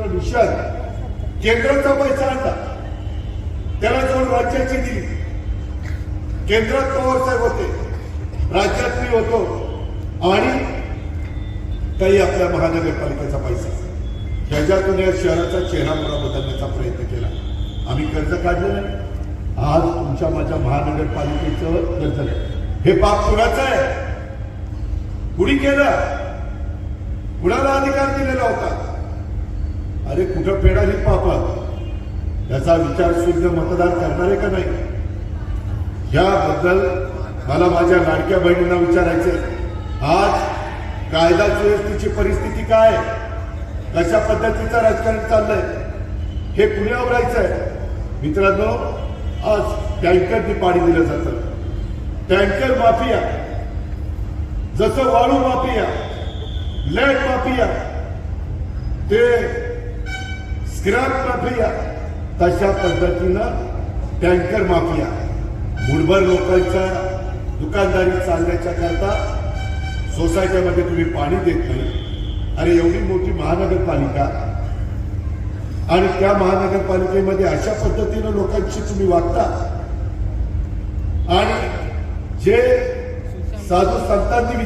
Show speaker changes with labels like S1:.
S1: विषय केंद्राचा पैसा आणला, त्याला जोड राज्याची दिली. केंद्रात पवार साहेब होते, राज्यात मी होतो, आणि काही आपल्या महानगरपालिकेचा पैसा ह्याच्यातून या शहराचा चेहरा मोहरा बदलण्याचा प्रयत्न केला. आम्ही कर्ज काढलं नाही. आज तुमच्या माझ्या महानगरपालिकेचं कर्ज नाही. हे पाप कुणाचं आहे? कुणी केलं? कुणाला अधिकार दिलेला होता? अरे कुठं फेडा ही पाप, याचा विचार शुद्ध मतदार करणारे का नाही? याबद्दल मला माझ्या लाडक्या बहिणींना विचारायचं, आज कायदा सुव्यवस्थेची परिस्थिती काय, कशा पद्धतीचं राजकारण चाललंय, हे कुणी आवरायचंय? मित्रांनो, आज टँकरनी पाणी दिलं जातं. टँकर माफिया, जसं वाळू माफिया, लेट माफिया, ते स्क्रॅप माफिया, तशा पद्धतीनं टँकर माफिया मुठभर लोकांच्या दुकानदारी चालण्याच्या करता सोसायटीमध्ये तुम्ही पाणी देत नाही. अरे एवढी मोठी महानगरपालिका, आणि त्या महानगरपालिकेमध्ये अशा पद्धतीनं लोकांशी तुम्ही वागता, आणि जे साधू संतांनी